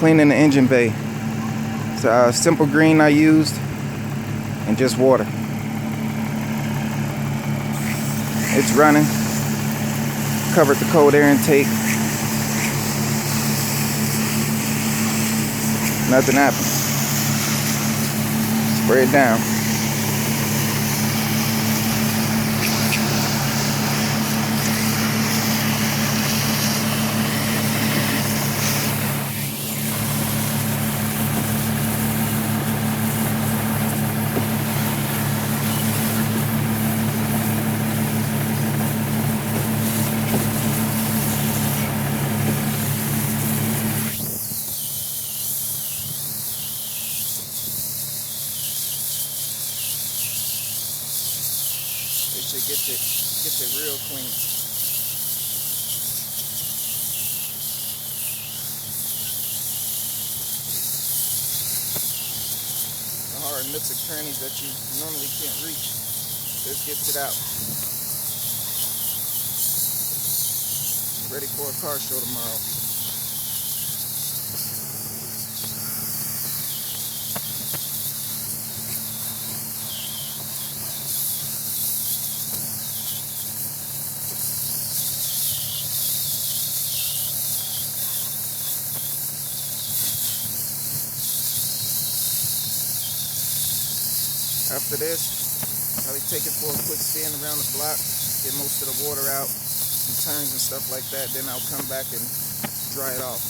cleaning the engine bay. It's a simple green I used and just water. It's running. Covered the cold air intake. Nothing happened. Spray it down. It should get it real clean. The hard nooks and crannies that you normally can't reach, this gets it out. Ready for a car show tomorrow. After this, probably take it for a quick spin around the block, get most of the water out, some turns and stuff like that. Then I'll come back and dry it off.